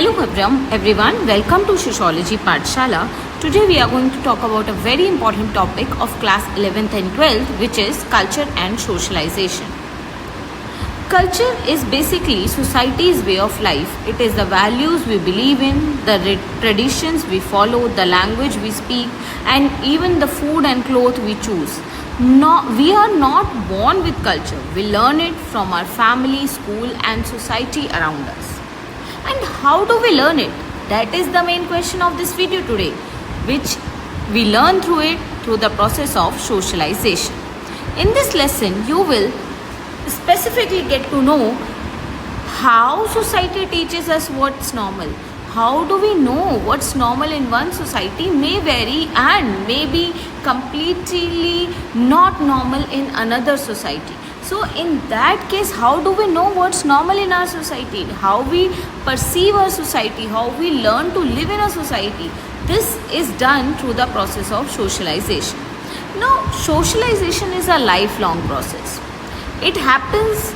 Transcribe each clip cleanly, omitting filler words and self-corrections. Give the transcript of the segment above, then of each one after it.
Hello everyone, welcome to Sociology Pathshala. Today we are going to talk about a very important topic of class 11th and 12th, which is culture and socialization. Culture is basically society's way of life. It is the values we believe in, the traditions we follow, the language we speak, and even the food and clothes we choose. No, we are not born with culture. We learn it from our family, school, and society around us. And how do we learn it? That is the main question of this video today, which we learn through the process of socialization. In this lesson, you will specifically get to know how society teaches us what's normal. How do we know what's normal in one society may vary and may be completely not normal in another society. So in that case, how do we know what's normal in our society? How we perceive our society? How we learn to live in a society? This is done through the process of socialization. Now, socialization is a lifelong process. It helps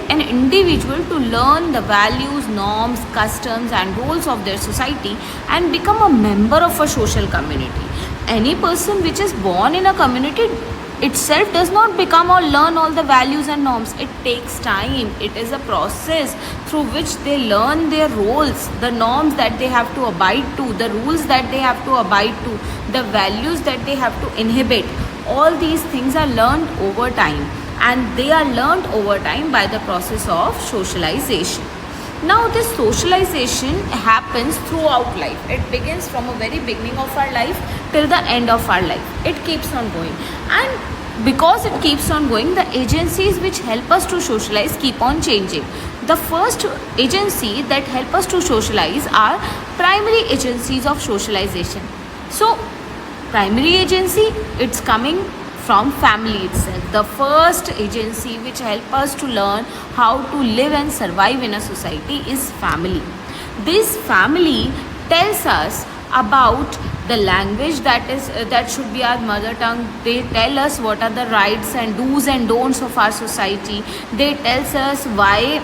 an individual to learn the values, norms, customs and roles of their society and become a member of a social community. Any person which is born in a community itself does not become or learn all the values and norms. It takes time. It is a process through which they learn their roles, the norms that they have to abide to, the rules that they have to abide to, the values that they have to inhibit. All these things are learned over time, and they are learned over time by the process of socialization. Now this socialization happens throughout life. It begins from a very beginning of our life till the end of our life. It keeps on going, and because it keeps on going, the agencies which help us to socialize keep on changing. The first agency that help us to socialize are primary agencies of socialization. So primary agency, it's coming from family itself. The first agency which help us to learn how to live and survive in a society is family. This family tells us about the language that should be our mother tongue. They tell us what are the rights and do's and don'ts of our society. They tells us why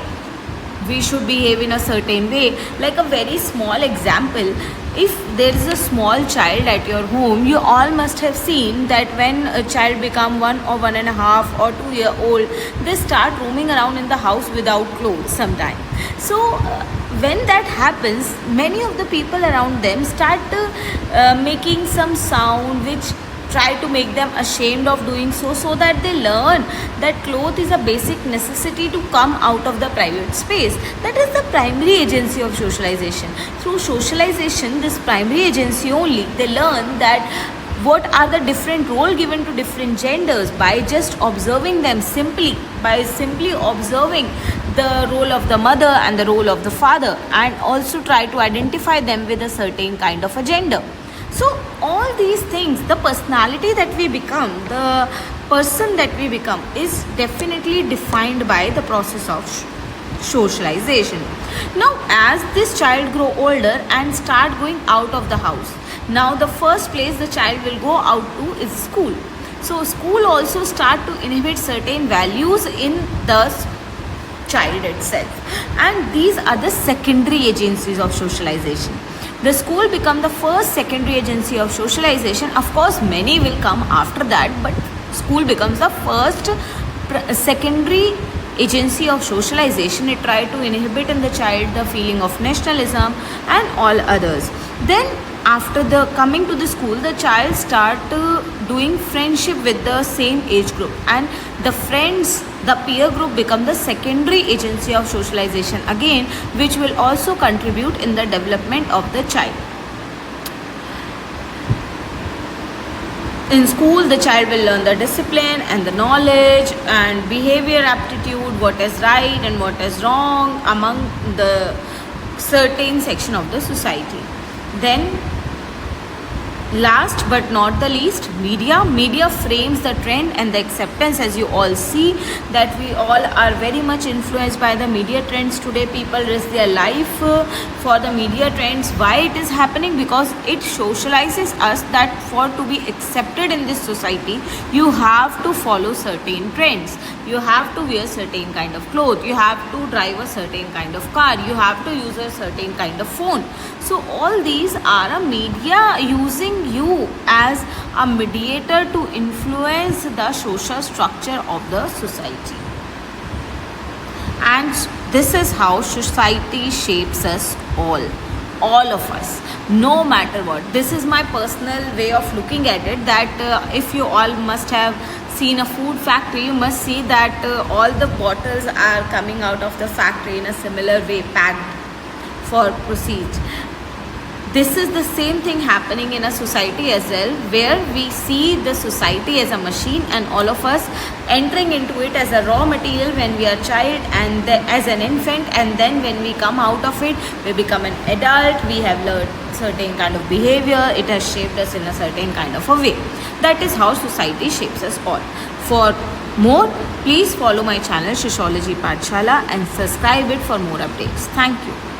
we should behave in a certain way. Like a very small example, if there is a small child at your home, you all must have seen that when a child become 1 or 1.5 or 2 year old, they start roaming around in the house without clothes sometime. So when that happens, many of the people around them start making some sound which try to make them ashamed of doing so that they learn that cloth is a basic necessity to come out of the private space. That is the primary agency of socialization. Through socialization, this primary agency only, they learn that what are the different roles given to different genders by just observing them, simply observing the role of the mother and the role of the father, and also try to identify them with a certain kind of a gender. So all these things, the personality that we become, the person that we become is definitely defined by the process of socialization. Now as this child grow older and start going out of the house, now the first place the child will go out to is school. So school also start to inhibit certain values in the child itself, and these are the secondary agencies of socialization. The school become the first secondary agency of socialization. Of course, many will come after that, but school becomes the first secondary agency of socialization. It try to inhibit in the child the feeling of nationalism and all others. Then after the coming to the school, the child start doing friendship with the same age group, and the friends, the peer group become the secondary agency of socialization again, which will also contribute in the development of the child. In school, the child will learn the discipline and the knowledge and behavior aptitude, what is right and what is wrong among the certain section of the society. Then last but not the least, media frames the trend and the acceptance. As you all see that we all are very much influenced by the media trends today. People risk their life for the media trends. Why it is happening? Because it socializes us that for to be accepted in this society, you have to follow certain trends. you have to wear certain kind of clothes, you have to drive a certain kind of car, you have to use a certain kind of phone. So all these are a media using you as a mediator to influence the social structure of the society. And this is how society shapes us all of us, no matter what. This is my personal way of looking at it, that if you all must have seen a food factory, you must see that all the bottles are coming out of the factory in a similar way, packed for proceeds. This is the same thing happening in a society as well, where we see the society as a machine and all of us entering into it as a raw material when we are child and as an infant, and then when we come out of it, we become an adult, we have learned certain kind of behavior, it has shaped us in a certain kind of a way. That is how society shapes us all. For more, please follow my channel Shishology Pathshala and subscribe it for more updates. Thank you.